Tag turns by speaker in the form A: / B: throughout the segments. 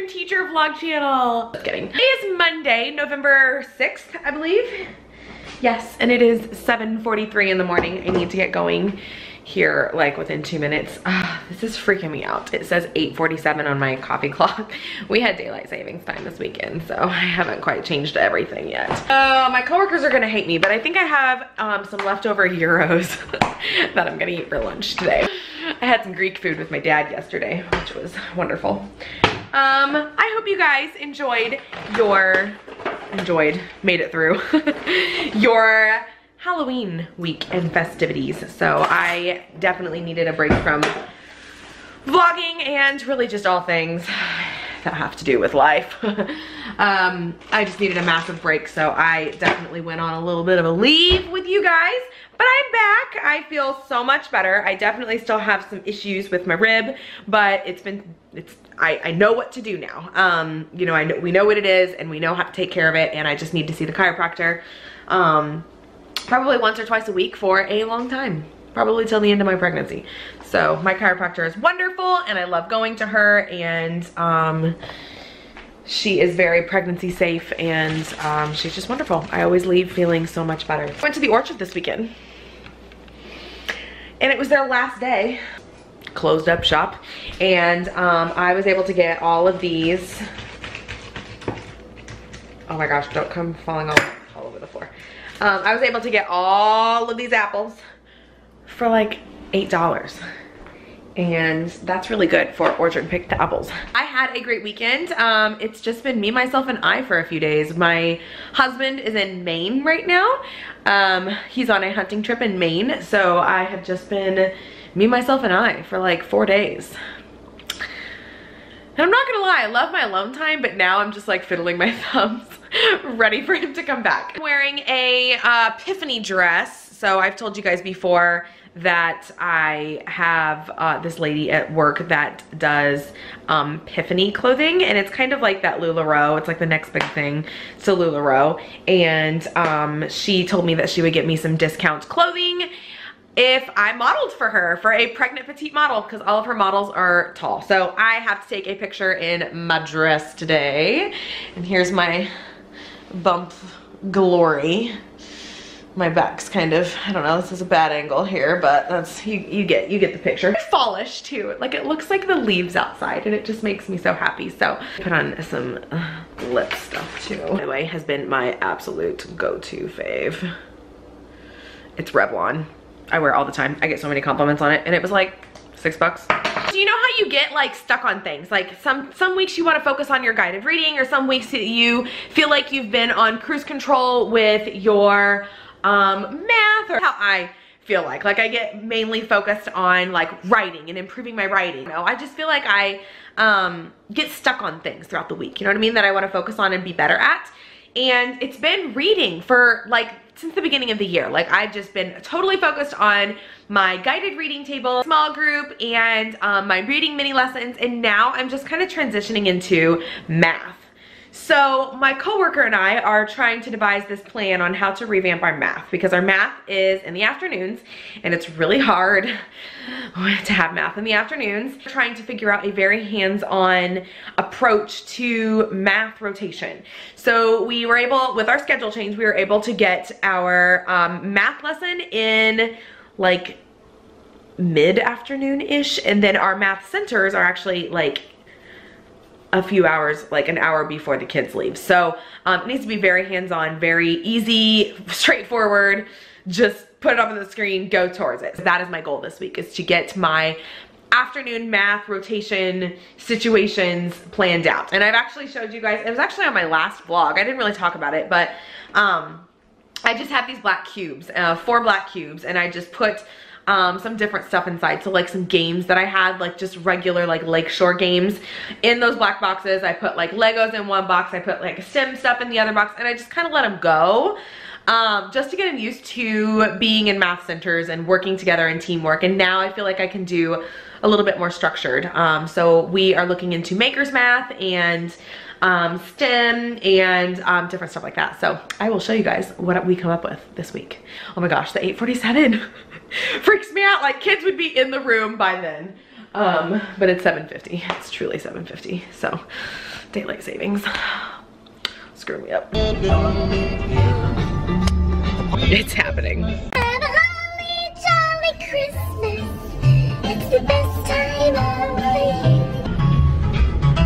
A: teacher vlog channel. Just kidding. Today is Monday, November 6th, I believe. Yes, and it is 7:43 in the morning. I need to get going here like within 2 minutes. This is freaking me out. It says 8:47 on my coffee clock. We had daylight savings time this weekend, so I haven't quite changed everything yet. My coworkers are gonna hate me, but I think I have some leftover gyros that I'm gonna eat for lunch today. I had some Greek food with my dad yesterday, which was wonderful. I hope you guys made it through your Halloween week and festivities. So I definitely needed a break from vlogging and really just all things that have to do with life. I just needed a massive break, so I definitely went on a little bit of a leave with you guys, but I'm back. I feel so much better. I definitely still have some issues with my rib, but I know what to do now. You know, we know what it is and we know how to take care of it, and I just need to see the chiropractor probably once or twice a week for a long time, probably till the end of my pregnancy. So my chiropractor is wonderful and I love going to her, and she is very pregnancy safe, and she's just wonderful. I always leave feeling so much better. I went to the Orchard this weekend and it was their last day, closed up shop, and I was able to get all of these. Oh my gosh, don't come falling all over the floor. I was able to get all of these apples for like $8. And that's really good for orchard picked apples. I had a great weekend. It's just been me, myself, and I for a few days. My husband is in Maine right now. He's on a hunting trip in Maine. So I have just been me, myself, and I for like 4 days. And I'm not gonna lie, I love my alone time, but now I'm just like fiddling my thumbs, ready for him to come back. I'm wearing a Epiphany dress. So I've told you guys before that I have this lady at work that does Epiphany clothing, and it's kind of like that LuLaRoe. It's like the next big thing to LuLaRoe. And she told me that she would get me some discount clothing if I modeled for her, for a pregnant petite model, because all of her models are tall. So I have to take a picture in my dress today. And here's my bump glory. My back's kind of, I don't know, this is a bad angle here, but that's, you get the picture. It's fallish too. Like, it looks like the leaves outside, and it just makes me so happy. So put on some lip stuff too. By the way, has been my absolute go-to fave. It's Revlon. I wear it all the time. I get so many compliments on it, and it was like $6. Do you know how you get like stuck on things? Like some weeks you want to focus on your guided reading, or some weeks you feel like you've been on cruise control with your math, or how I feel like I get mainly focused on like writing and improving my writing. You know, I just feel like I get stuck on things throughout the week, you know what I mean, that I want to focus on and be better at. And it's been reading for like since the beginning of the year. Like, I've just been totally focused on my guided reading table, small group, and my reading mini lessons, and now I'm just kind of transitioning into math. So my coworker and I are trying to devise this plan on how to revamp our math, because our math is in the afternoons and it's really hard to have math in the afternoons. We're trying to figure out a very hands-on approach to math rotation. So we were able, with our schedule change, we were able to get our math lesson in like mid-afternoon-ish, and then our math centers are actually like a few hours, like an hour before the kids leave. So it needs to be very hands-on, very easy, straightforward, just put it up on the screen, go towards it. So that is my goal this week, is to get my afternoon math rotation situations planned out. And I've actually showed you guys, it was actually on my last vlog, I didn't really talk about it, but I just have these black cubes, 4 black cubes, and I just put some different stuff inside. So like some games that I had, like just regular like lakeshore games in those black boxes. I put like Legos in one box, I put like STEM stuff in the other box, and I just kind of let them go just to get them used to being in math centers and working together in teamwork. And now I feel like I can do a little bit more structured. So we are looking into makers math and STEM and different stuff like that. So I will show you guys what we come up with this week. Oh my gosh, the 8:47 freaks me out. Like, kids would be in the room by then. But it's 7:50. It's truly 7:50. So daylight savings. Screw me up. It's happening.
B: Have a holly jolly Christmas. It's the best time of the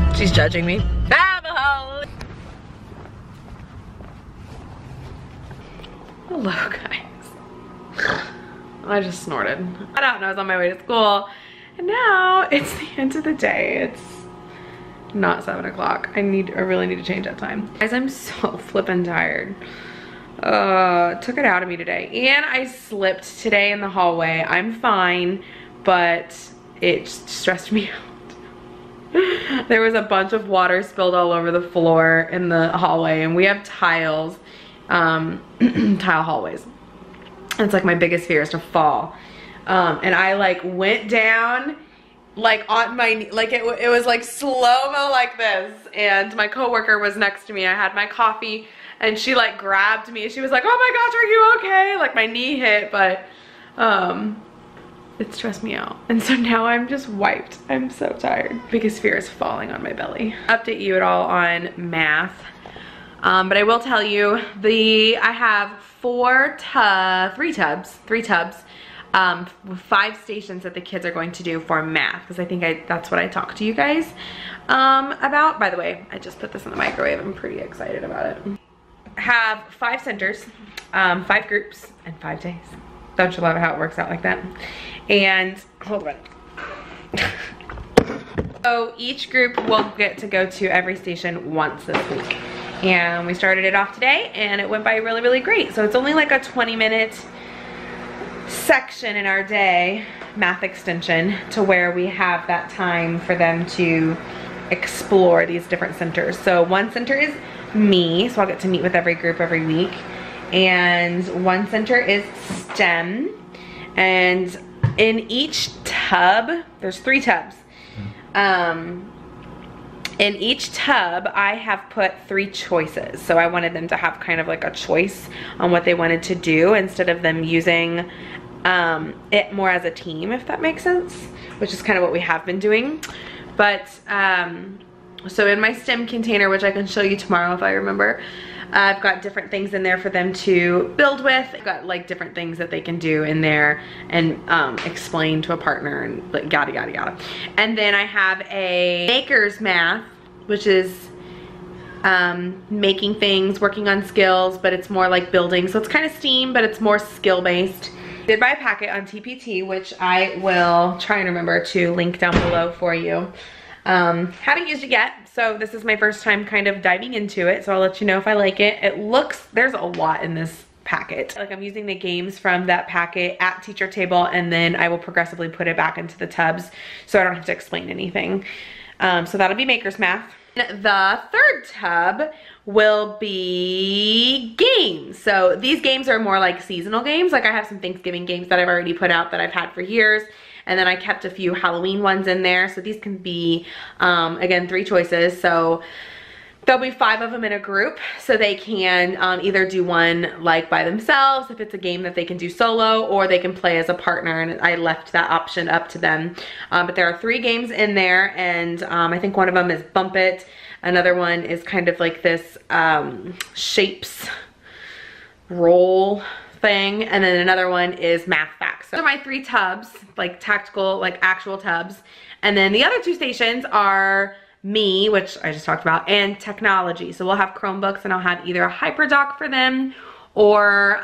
B: year.
A: She's judging me. Have a holly. Hello, guys. I just snorted. I don't know, I was on my way to school. And now it's the end of the day. It's not 7 o'clock. I really need to change that time. Guys, I'm so flippin' tired. Took it out of me today. And I slipped today in the hallway. I'm fine, but it stressed me out. There was a bunch of water spilled all over the floor in the hallway, and we have tiles, tile hallways. It's like my biggest fear is to fall. And I like went down like on my knee, like it was like slow-mo like this, and my coworker was next to me. I had my coffee and she like grabbed me. She was like, oh my gosh, are you okay? Like my knee hit, but it stressed me out. And so now I'm just wiped. I'm so tired. Biggest fear is falling on my belly. Update you at all on math. But I will tell you, I have three tubs, 5 stations that the kids are going to do for math, because I think that's what I talked to you guys about. By the way, I just put this in the microwave. I'm pretty excited about it. Have 5 centers, 5 groups, and 5 days. Don't you love how it works out like that? And hold on. So each group will get to go to every station once this week. And we started it off today, and it went by really, really great. So it's only like a 20-minute section in our day, math extension, to where we have that time for them to explore these different centers. So one center is me, so I'll get to meet with every group every week. And one center is STEM. And in each tub, there's 3 tubs. In each tub, I have put 3 choices. So I wanted them to have kind of like a choice on what they wanted to do, instead of them using it more as a team, if that makes sense, which is kind of what we have been doing. But so in my STEM container, which I can show you tomorrow if I remember, I've got different things in there for them to build with. I've got like different things that they can do in there and explain to a partner and like yada yada yada. And then I have a maker's math, which is making things, working on skills, but it's more like building. So it's kind of STEAM, but it's more skill based. Did buy a packet on TPT, which I will try and remember to link down below for you. Haven't used it yet, so this is my first time kind of diving into it, so I'll let you know if I like it. There's a lot in this packet. Like, I'm using the games from that packet at teacher table, and then I will progressively put it back into the tubs so I don't have to explain anything. So that'll be Maker's Math. The third tub will be games. So these games are more like seasonal games. Like, I have some Thanksgiving games that I've already put out that I've had for years. And then I kept a few Halloween ones in there. So these can be, again, 3 choices. So there'll be 5 of them in a group. So they can either do one like by themselves, if it's a game that they can do solo, or they can play as a partner. And I left that option up to them. But there are 3 games in there. And I think one of them is Bump It. Another one is kind of like this shapes roll thing, and then another one is math facts. So those are my 3 tubs, like tactical, like actual tubs. And then the other 2 stations are me, which I just talked about, and technology. So we'll have Chromebooks, and I'll have either a HyperDoc for them, or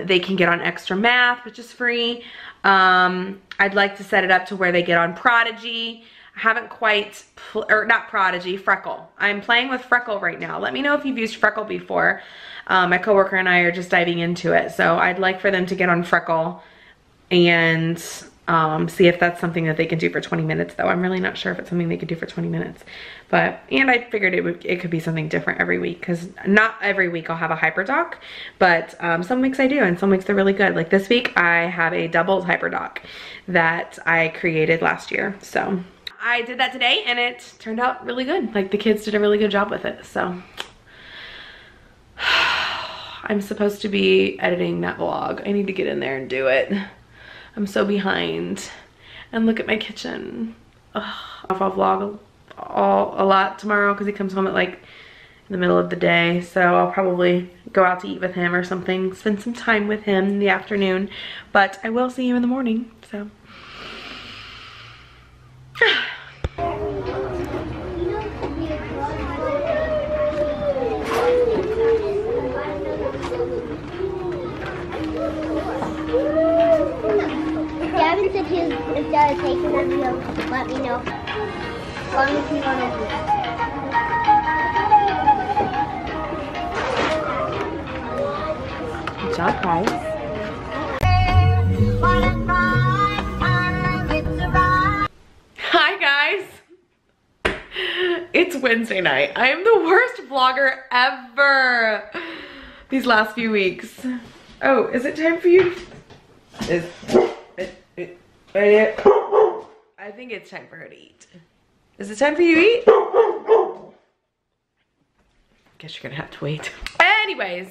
A: they can get on Extra Math, which is free. I'd like to set it up to where they get on Prodigy. I haven't quite, or not Prodigy, Freckle. I'm playing with Freckle right now. Let me know if you've used Freckle before. My coworker and I are just diving into it. So I'd like for them to get on Freckle and see if that's something that they can do for 20 minutes, though. I'm really not sure if it's something they could do for 20 minutes. And I figured it could be something different every week, because not every week I'll have a HyperDoc, but some weeks I do, and some weeks they're really good. Like this week, I have a doubled HyperDoc that I created last year. So I did that today, and it turned out really good. Like, the kids did a really good job with it, so. I'm supposed to be editing that vlog. I need to get in there and do it. I'm so behind. and look at my kitchen. Ugh. I'll vlog a lot tomorrow because he comes home at like in the middle of the day. So I'll probably go out to eat with him or something, spend some time with him in the afternoon. But I will see you in the morning, so.
B: Gavin said he was taking them, he'll let me know. As long as he's on his
A: Good job, guys. Hi, guys. It's Wednesday night. I am the worst vlogger ever these last few weeks. Oh, is it time for you? I think it's time for her to eat. Is it time for you to eat? Guess you're gonna have to wait. Anyways,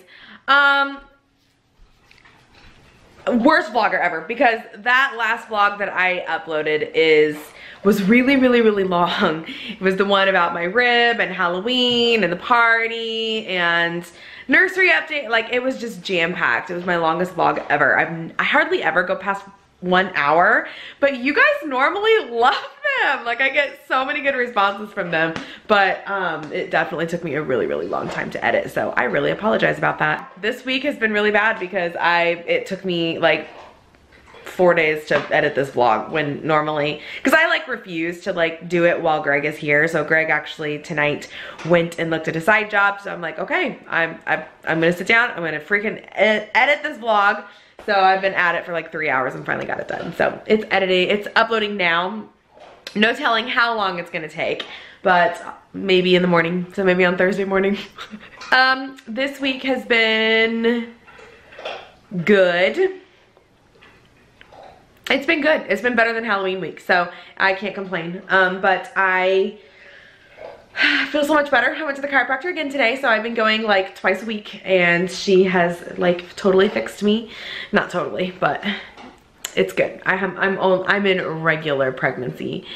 A: worst vlogger ever, because that last vlog that I uploaded was really long. It was the one about my rib and Halloween and the party and nursery update. Like, it was just jam-packed. It was my longest vlog ever. I hardly ever go past 1 hour, but you guys normally love them. Like, I get so many good responses from them, but it definitely took me a really long time to edit, so I really apologize about that. This week has been really bad because it took me like 4 days to edit this vlog, when normally, because I like refuse to like do it while Greg is here. So Greg actually tonight went and looked at a side job, so I'm like, okay, I'm gonna sit down, I'm gonna freaking edit this vlog. So I've been at it for like 3 hours and finally got it done. So it's editing, it's uploading now. No telling how long it's gonna take, but maybe in the morning, so maybe on Thursday morning. This week has been good. It's been good. It's been better than Halloween week, so I can't complain. But I feel so much better. I went to the chiropractor again today, so I've been going like twice a week, and she has like totally fixed me. Not totally, but it's good. I'm in regular pregnancy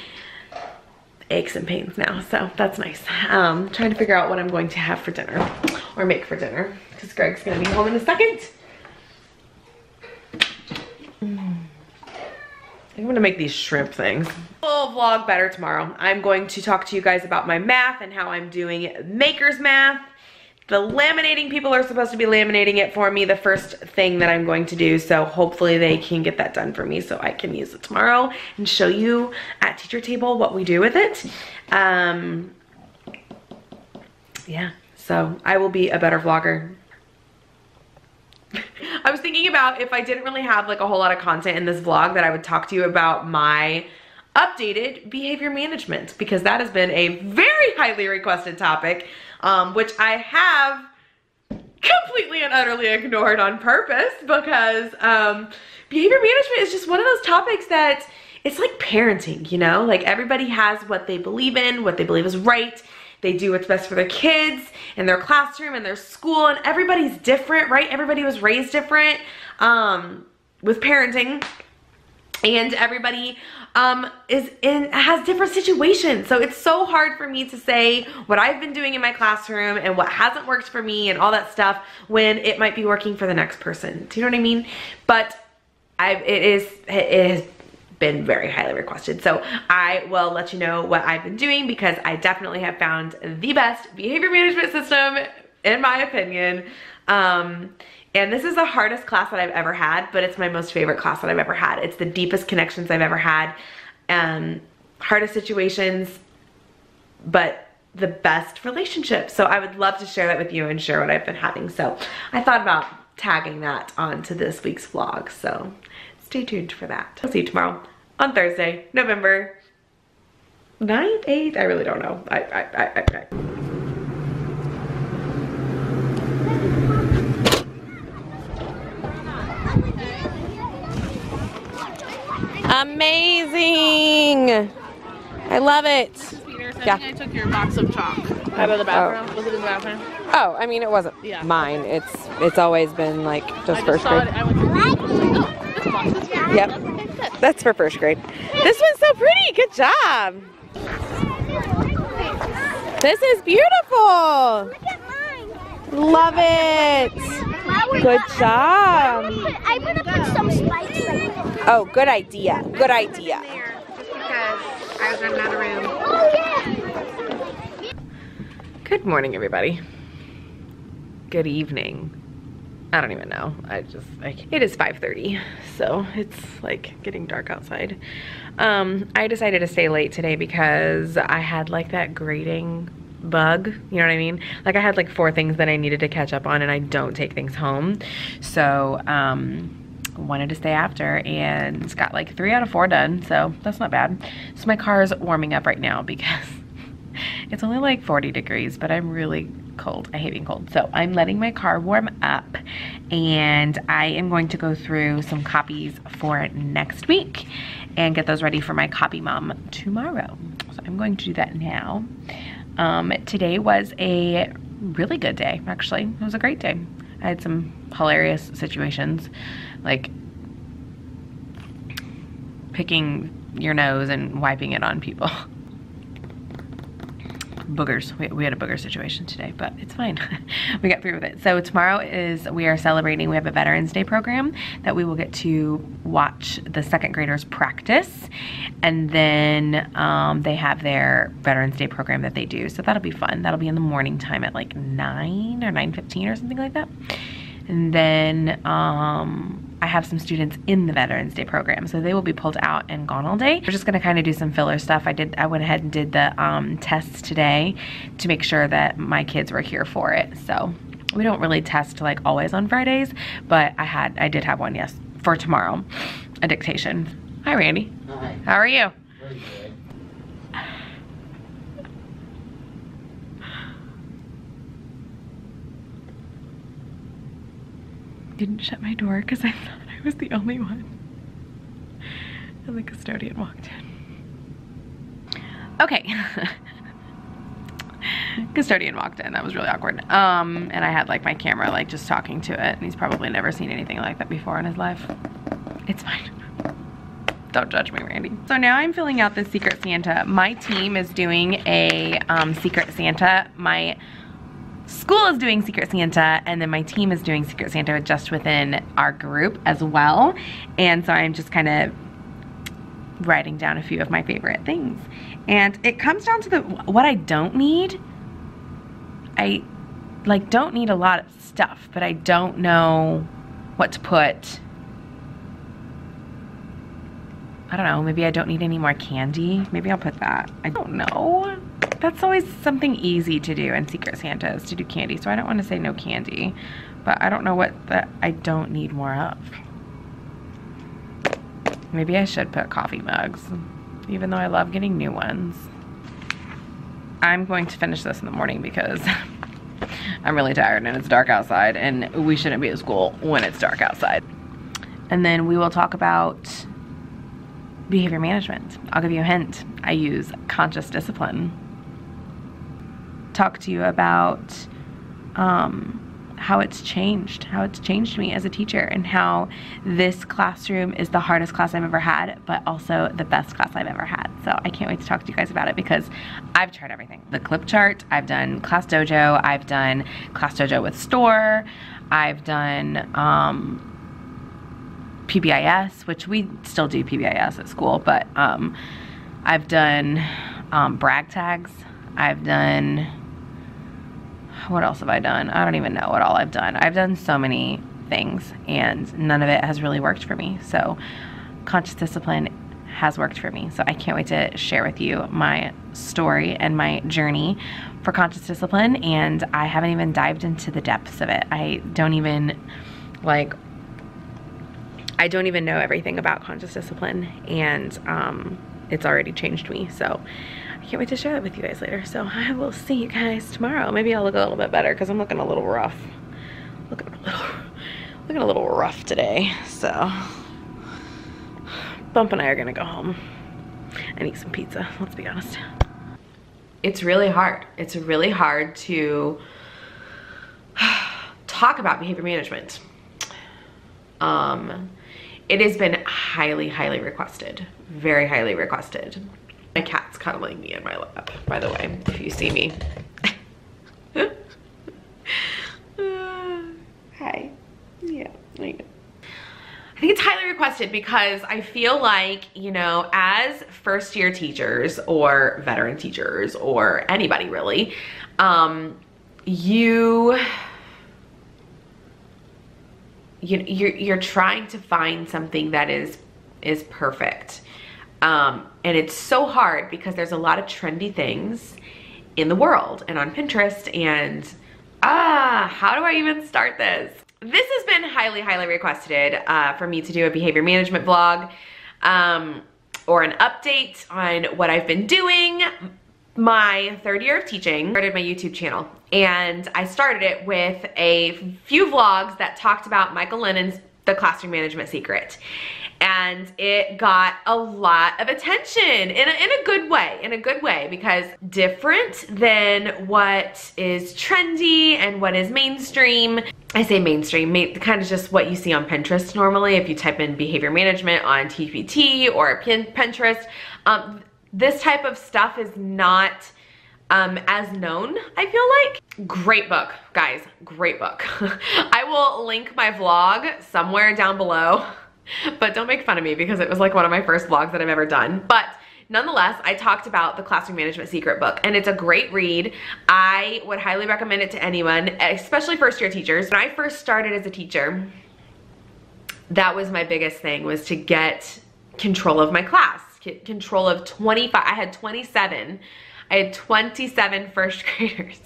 A: aches and pains now, so that's nice. Trying to figure out what I'm going to have for dinner, or make for dinner, because Greg's gonna be home in a second. I'm gonna make these shrimp things. We'll vlog better tomorrow. I'm going to talk to you guys about my math and how I'm doing maker's math. The laminating people are supposed to be laminating it for me, the first thing that I'm going to do, so hopefully they can get that done for me so I can use it tomorrow and show you at teacher table what we do with it. Yeah, so I will be a better vlogger. I was thinking about if I didn't really have like a whole lot of content in this vlog, that I would talk to you about my updated behavior management, because that has been a very highly requested topic, which I have completely and utterly ignored on purpose, because behavior management is just one of those topics that it's like parenting, you know? Like, everybody has what they believe in, what they believe is right. They do what's best for their kids and their classroom and their school, and everybody's different, right? Everybody was raised different with parenting, and everybody has different situations. So it's so hard for me to say what I've been doing in my classroom and what hasn't worked for me and all that stuff when it might be working for the next person. Do you know what I mean? But it has been very highly requested, so I will let you know what I've been doing, because I definitely have found the best behavior management system in my opinion. And this is the hardest class that I've ever had, but it's my most favorite class that I've ever had. It's the deepest connections I've ever had, hardest situations, but the best relationships. So I would love to share that with you and share what I've been having. So I thought about tagging that onto this week's vlog, so stay tuned for that. I'll see you tomorrow on Thursday, November 9th, 8th, I really don't know. Amazing! I love it.
C: Peter, so I think I took your box of chalk out of the bathroom. Was it in the bathroom?
A: Oh, I mean, it wasn't mine. It's always been like just first grade.
C: I went to read. I was like, oh, this box is here.
A: Yep.
C: Okay, good.
A: That's for first grade. This one's so pretty. Good job. This is beautiful.
B: Look at mine.
A: Love it. Good job.
B: I'm gonna put some spikes right there.
A: Oh, good idea. Good idea.
C: Just because I was running out of room.
B: Oh yeah.
A: Good morning, everybody. Good evening. I don't even know. It is 5:30, so it's like getting dark outside. I decided to stay late today because I had like that grading bug, you know what I mean? Like I had like 4 things that I needed to catch up on, and I don't take things home. So, wanted to stay after and got like 3 out of 4 done, so that's not bad. So my car is warming up right now because it's only like 40 degrees, but I'm really cold. I hate being cold. So I'm letting my car warm up, and I am going to go through some copies for next week and get those ready for my copy mom tomorrow. So I'm going to do that now. Today was a really good day, actually. It was a great day. I had some hilarious situations, like picking your nose and wiping it on people. Boogers. We had a booger situation today, but it's fine. We got through with it. So tomorrow we are celebrating, we have a Veterans Day program that we will get to watch the 2nd graders practice. And then they have their Veterans Day program that they do. So that'll be fun. That'll be in the morning time at like 9 or 9:15 or something like that. And then I have some students in the Veterans Day program, so they will be pulled out and gone all day. We're just gonna kind of do some filler stuff. I went ahead and did the tests today to make sure that my kids were here for it. So we don't really test like always on Fridays, but I did have one, yes, for tomorrow, a dictation. Hi, Randy.
D: Hi.
A: How are you?
D: Very good.
A: Didn't shut my door because I thought I was the only one. And the custodian walked in. Okay. Custodian walked in. That was really awkward. And I had like my camera like just talking to it, and he's probably never seen anything like that before in his life. It's fine. Don't judge me, Randy. So now I'm filling out the Secret Santa. My team is doing a Secret Santa. My school is doing Secret Santa, and then my team is doing Secret Santa just within our group as well. And so I'm just kind of writing down a few of my favorite things. And it comes down to what I don't need. I like don't need a lot of stuff, but I don't know what to put. I don't know, maybe I don't need any more candy. Maybe I'll put that. I don't know. That's always something easy to do in Secret Santa, is to do candy. So I don't want to say no candy, but I don't know what I don't need more of. Maybe I should put coffee mugs, even though I love getting new ones. I'm going to finish this in the morning because I'm really tired and it's dark outside, and we shouldn't be at school when it's dark outside. And then we will talk about behavior management. I'll give you a hint. I use conscious discipline. Talk to you about how it's changed me as a teacher, and how this classroom is the hardest class I've ever had, but also the best class I've ever had. So I can't wait to talk to you guys about it because I've tried everything. The clip chart, I've done Class Dojo, I've done Class Dojo with Store, I've done PBIS, which we still do PBIS at school, but I've done brag tags, I've done, what else have I done? I don't even know what all I've done. I've done so many things, and none of it has really worked for me. So conscious discipline has worked for me. So I can't wait to share with you my story and my journey for conscious discipline. And I haven't even dived into the depths of it. I don't even know everything about conscious discipline, and it's already changed me. So I can't wait to share that with you guys later. So I will see you guys tomorrow. Maybe I'll look a little bit better because I'm looking a little rough. Looking a little rough today. So Bump and I are gonna go home and eat some pizza, let's be honest. It's really hard. It's really hard to talk about behavior management. it has been highly, highly requested. Very highly requested. My cat's cuddling me in my lap, by the way, if you see me. Hi. Yeah, there you go. I think it's highly requested because I feel like, you know, as first year teachers or veteran teachers or anybody really, you're trying to find something that is perfect. And it's so hard because there's a lot of trendy things in the world and on Pinterest, and how do I even start this? This has been highly, highly requested for me to do a behavior management vlog or an update on what I've been doing. My third year of teaching, I started my YouTube channel, and I started it with a few vlogs that talked about Michael Lennon's The Classroom Management Secret. And it got a lot of attention in a good way, because different than what is trendy and what is mainstream. I say mainstream, kind of just what you see on Pinterest normally. If you type in behavior management on TPT or Pinterest, this type of stuff is not as known, I feel like. Great book, guys, great book. I will link my vlog somewhere down below. But don't make fun of me because it was like one of my first vlogs that I've ever done. But nonetheless, I talked about the Classroom Management Secret book, and it's a great read. I would highly recommend it to anyone, especially first year teachers. When I first started as a teacher, that was my biggest thing, was to get control of my class, get control of 25, I had 27. I had 27 first graders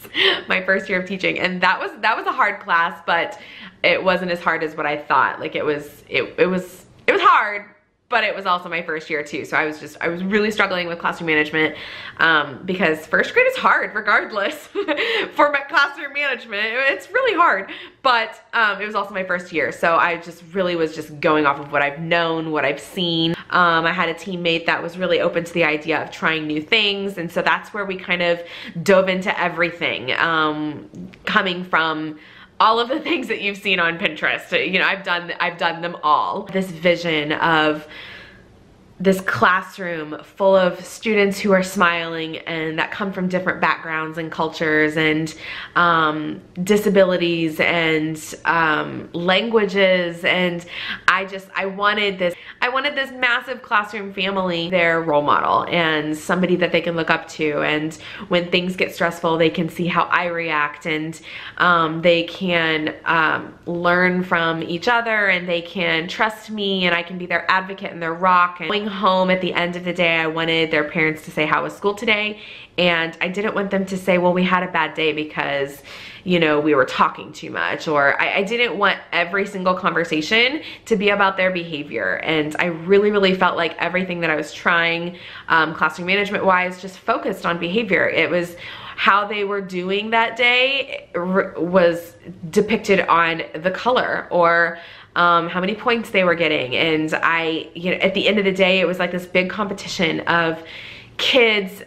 A: my first year of teaching, and that was a hard class, but it wasn't as hard as what I thought. Like it was hard, but it was also my first year too. So I was really struggling with classroom management because first grade is hard regardless for my classroom management. It's really hard, but it was also my first year. So I just really was just going off of what I've known, what I've seen. I had a teammate that was really open to the idea of trying new things. And so that's where we kind of dove into everything, coming from all of the things that you've seen on Pinterest. You know, I've done them all. This vision of this classroom full of students who are smiling and that come from different backgrounds and cultures and disabilities and languages, and I wanted this massive classroom family, their role model and somebody that they can look up to, and when things get stressful they can see how I react, and they can learn from each other, and they can trust me, and I can be their advocate and their rock. And going home at the end of the day, I wanted their parents to say, how was school today? And I didn't want them to say, well, we had a bad day because, you know, we were talking too much, or I didn't want every single conversation to be about their behavior. And I really, really felt like everything that I was trying, classroom management wise, just focused on behavior. It was how they were doing that day was depicted on the color, or how many points they were getting. And you know, at the end of the day, it was like this big competition of kids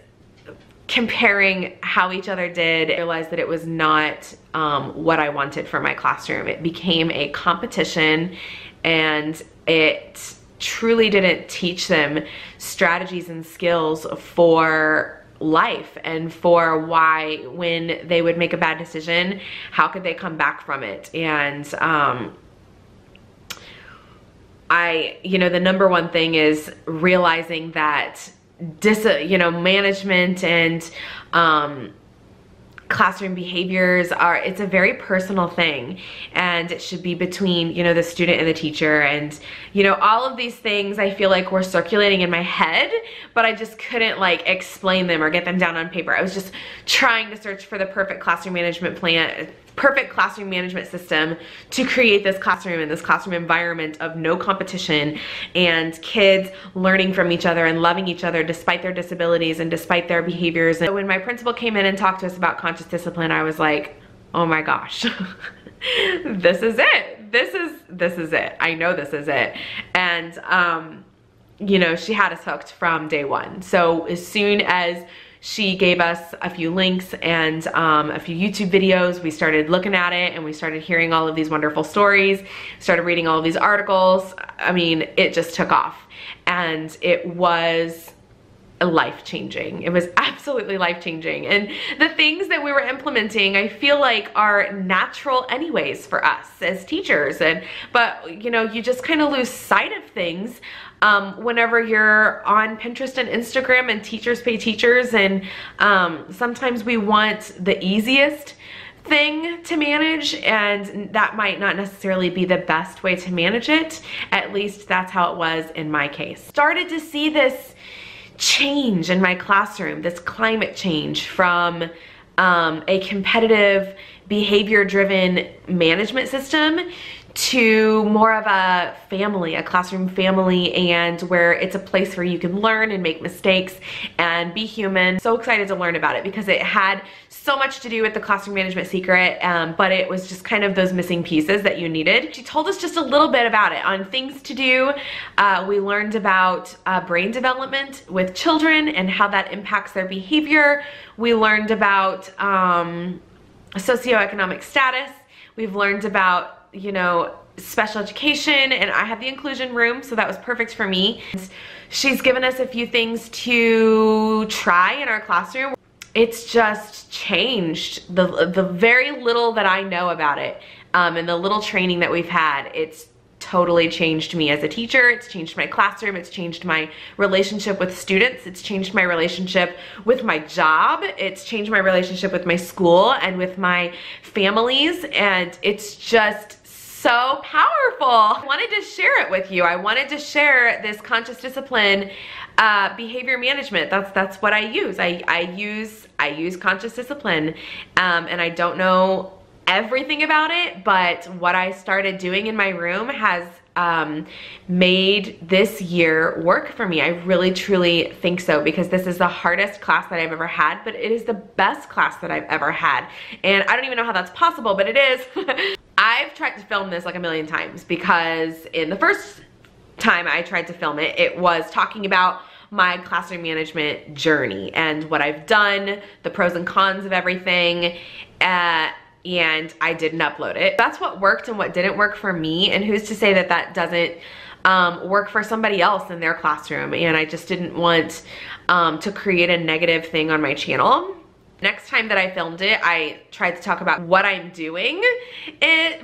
A: comparing how each other did. I realized that it was not what I wanted for my classroom. It became a competition, and it truly didn't teach them strategies and skills for life, and for why, when they would make a bad decision, how could they come back from it. And you know, the number one thing is realizing that management and classroom behaviors it's a very personal thing, and it should be between, you know, the student and the teacher. And, you know, all of these things I feel like were circulating in my head, but I just couldn't like explain them or get them down on paper. I was just trying to search for the perfect classroom management plan, perfect classroom management system to create this classroom and this classroom environment of no competition, and kids learning from each other and loving each other despite their disabilities and despite their behaviors. And when my principal came in and talked to us about conscious discipline, I was like, oh my gosh, this is it. This is it. I know this is it. And you know, she had us hooked from day one. So as soon as she gave us a few links and a few YouTube videos. We started looking at it and we started hearing all of these wonderful stories, started reading all of these articles. I mean, it just took off, and it was life-changing. It was absolutely life-changing. And the things that we were implementing, I feel like are natural anyways for us as teachers. But you know, you just kind of lose sight of things whenever you're on Pinterest and Instagram and teachers pay teachers, and sometimes we want the easiest thing to manage, and that might not necessarily be the best way to manage it. At least that's how it was in my case. Started to see this change in my classroom, this climate change from a competitive, behavior-driven management system to more of a family, a classroom family, and where it's a place where you can learn and make mistakes and be human. So excited to learn about it because it had so much to do with the classroom management secret, but it was just kind of those missing pieces that you needed. She told us just a little bit about it on things to do. We learned about brain development with children and how that impacts their behavior. We learned about socioeconomic status. We've learned about, you know, special education, and I have the inclusion room, so that was perfect for me. She's given us a few things to try in our classroom. It's just changed the very little that I know about it, and the little training that we've had. It's totally changed me as a teacher. It's changed my classroom. It's changed my relationship with students. It's changed my relationship with my job. It's changed my relationship with my school and with my families, and it's just so powerful. I wanted to share it with you. I wanted to share this conscious discipline behavior management. That's what I use. I use conscious discipline, and I don't know everything about it, but what I started doing in my room has made this year work for me. I really truly think so, because this is the hardest class that I've ever had, but it is the best class that I've ever had. And I don't even know how that's possible, but it is. I've tried to film this like a million times, because in the first time I tried to film it, it was talking about my classroom management journey and what I've done, the pros and cons of everything, and I didn't upload it. That's what worked and what didn't work for me, and who's to say that that doesn't work for somebody else in their classroom. And I just didn't want to create a negative thing on my channel. Next time that I filmed it, I tried to talk about what I'm doing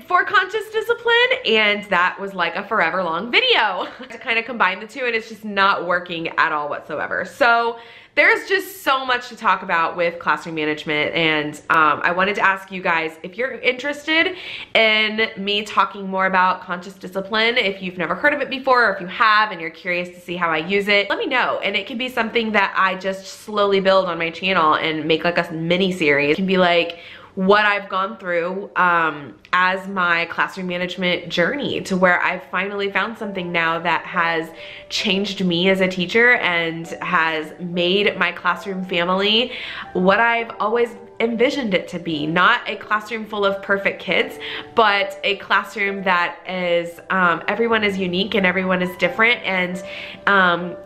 A: for conscious discipline, and that was like a forever long video to kind of combine the two, and it's just not working at all whatsoever. So there's just so much to talk about with classroom management, and I wanted to ask you guys if you're interested in me talking more about conscious discipline. If you've never heard of it before, or if you have and you're curious to see how I use it, let me know. And it can be something that I just slowly build on my channel and make like a mini series. It can be like what I've gone through as my classroom management journey, to where I've finally found something now that has changed me as a teacher and has made my classroom family what I've always envisioned it to be. Not a classroom full of perfect kids, but a classroom that is, everyone is unique and everyone is different, and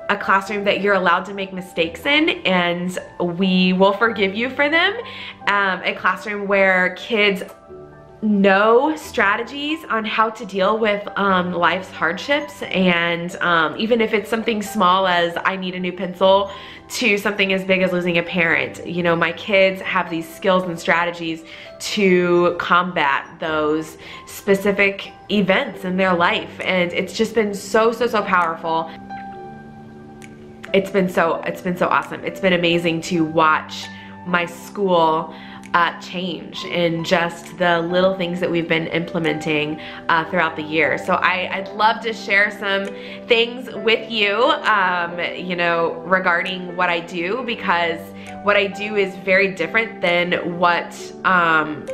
A: a classroom that you're allowed to make mistakes in and we will forgive you for them. A classroom where kids know strategies on how to deal with life's hardships, and even if it's something small as I need a new pencil to something as big as losing a parent, you know, my kids have these skills and strategies to combat those specific events in their life, and it's just been so powerful. It's been so awesome. It's been amazing to watch my school change in just the little things that we've been implementing throughout the year. So I'd love to share some things with you, you know, regarding what I do, because what I do is very different than what,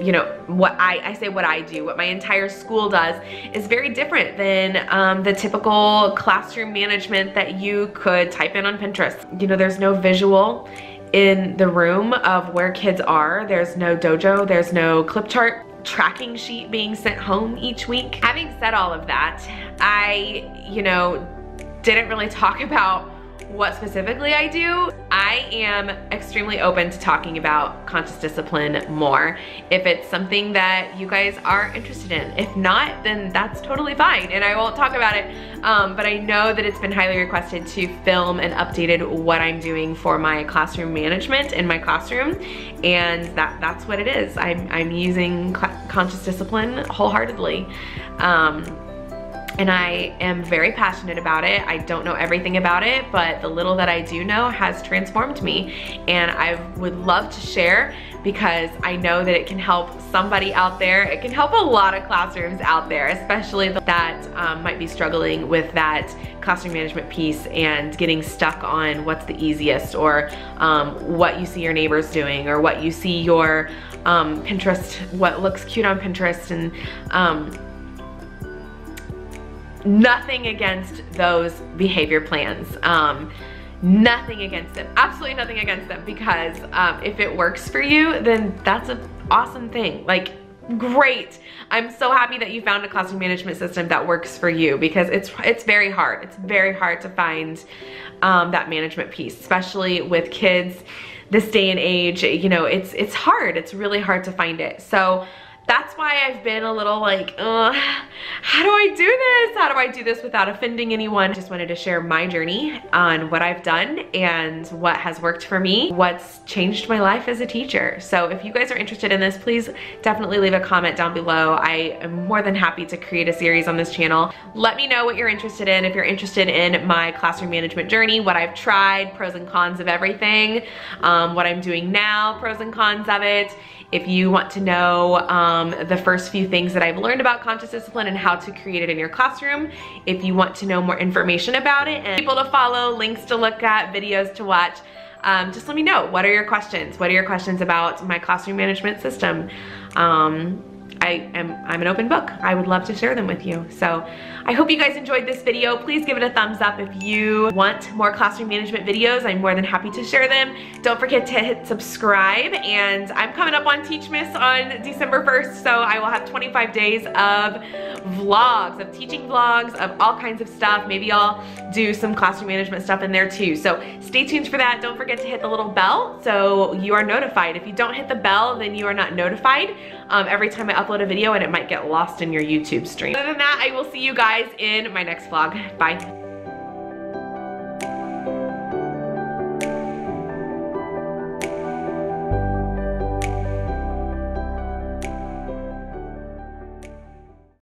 A: you know, what I say what I do. What my entire school does is very different than the typical classroom management that you could type in on Pinterest. You know, there's no visual in the room of where kids are. There's no dojo, there's no clip chart tracking sheet being sent home each week. Having said all of that, I, you know, didn't really talk about what specifically I do, I am extremely open to talking about conscious discipline more if it's something that you guys are interested in. If not, then that's totally fine and I won't talk about it. But I know that it's been highly requested to film and updated what I'm doing for my classroom management in my classroom, and that's what it is. I'm using conscious discipline wholeheartedly. And I am very passionate about it. I don't know everything about it, but the little that I do know has transformed me. And I would love to share because I know that it can help somebody out there. It can help a lot of classrooms out there, especially that might be struggling with that classroom management piece and getting stuck on what's the easiest, or what you see your neighbors doing, or what you see your Pinterest, what looks cute on Pinterest, and nothing against those behavior plans. Nothing against them, absolutely nothing against them, because if it works for you, then that's an awesome thing. Like, great. I'm so happy that you found a classroom management system that works for you, because it's very hard. It's very hard to find that management piece, especially with kids this day and age. You know, it's hard. It's really hard to find it. So that's why I've been a little like, how do I do this? How do I do this without offending anyone? Just wanted to share my journey on what I've done and what has worked for me, what's changed my life as a teacher. So if you guys are interested in this, please definitely leave a comment down below. I am more than happy to create a series on this channel. Let me know what you're interested in. If you're interested in my classroom management journey, what I've tried, pros and cons of everything, what I'm doing now, pros and cons of it. If you want to know the first few things that I've learned about conscious discipline and how to create it in your classroom, if you want to know more information about it and people to follow, links to look at, videos to watch, just let me know. What are your questions? What are your questions about my classroom management system? I'm an open book. I would love to share them with you. So I hope you guys enjoyed this video. Please give it a thumbs up if you want more classroom management videos. I'm more than happy to share them. Don't forget to hit subscribe, and I'm coming up on Teachmas on December 1st, so I will have 25 days of vlogs, of teaching vlogs, of all kinds of stuff. Maybe I'll do some classroom management stuff in there too. So stay tuned for that. Don't forget to hit the little bell so you are notified. If you don't hit the bell, then you are not notified every time I upload a video, and it might get lost in your YouTube stream. Other than that, I will see you guys in my next vlog. Bye.